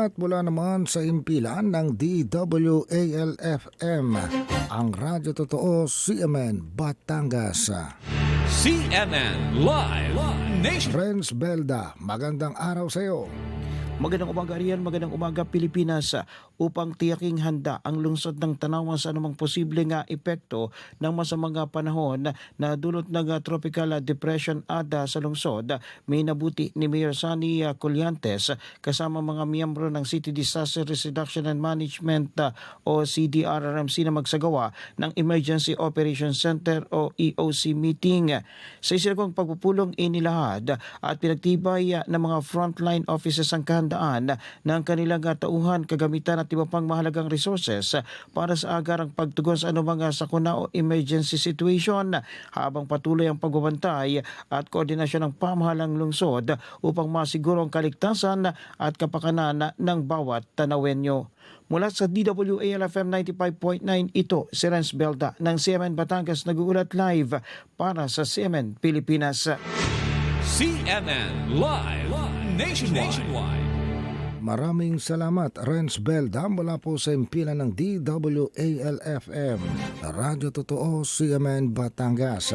At mula naman sa impilan ng DWALFM, ang Radyo Totoo CMN Batangas. CNN Live Nation. Renz Belda, magandang araw sa iyo. Magandang umaga riyan, magandang umaga Pilipinas. Upang tiyaking handa ang lungsod ng Tanawan sa anumang posibleng epekto ng masamang panahon na dulot ng tropical depression ADA sa lungsod, may nabuti ni Mayor Sunny Colliantes kasama mga miyembro ng City Disaster Risk Reduction and Management o CDRRMC na magsagawa ng Emergency Operations Center o EOC meeting. Sa isinagawang pagpupulong inilahad at pinagtibay ng mga frontline officers ang kahandaan ng kanilang tauhan, kagamitan at iba pang mahalagang resources para sa agarang pagtugon sa anumang sakuna o emergency situation, habang patuloy ang pagbabantay at koordinasyon ng pamahalang lungsod upang masiguro ang kaligtasan at kapakanan ng bawat Tanawenyo. Mula sa DWALFM 95.9, ito si Renz Belda ng CMN Batangas, nag-uulat live para sa CMN Pilipinas. CNN Live Nationwide. Maraming salamat, Renz Belda, mula po sa impilan ng DWALFM, Radyo Totoo CMN Batangas.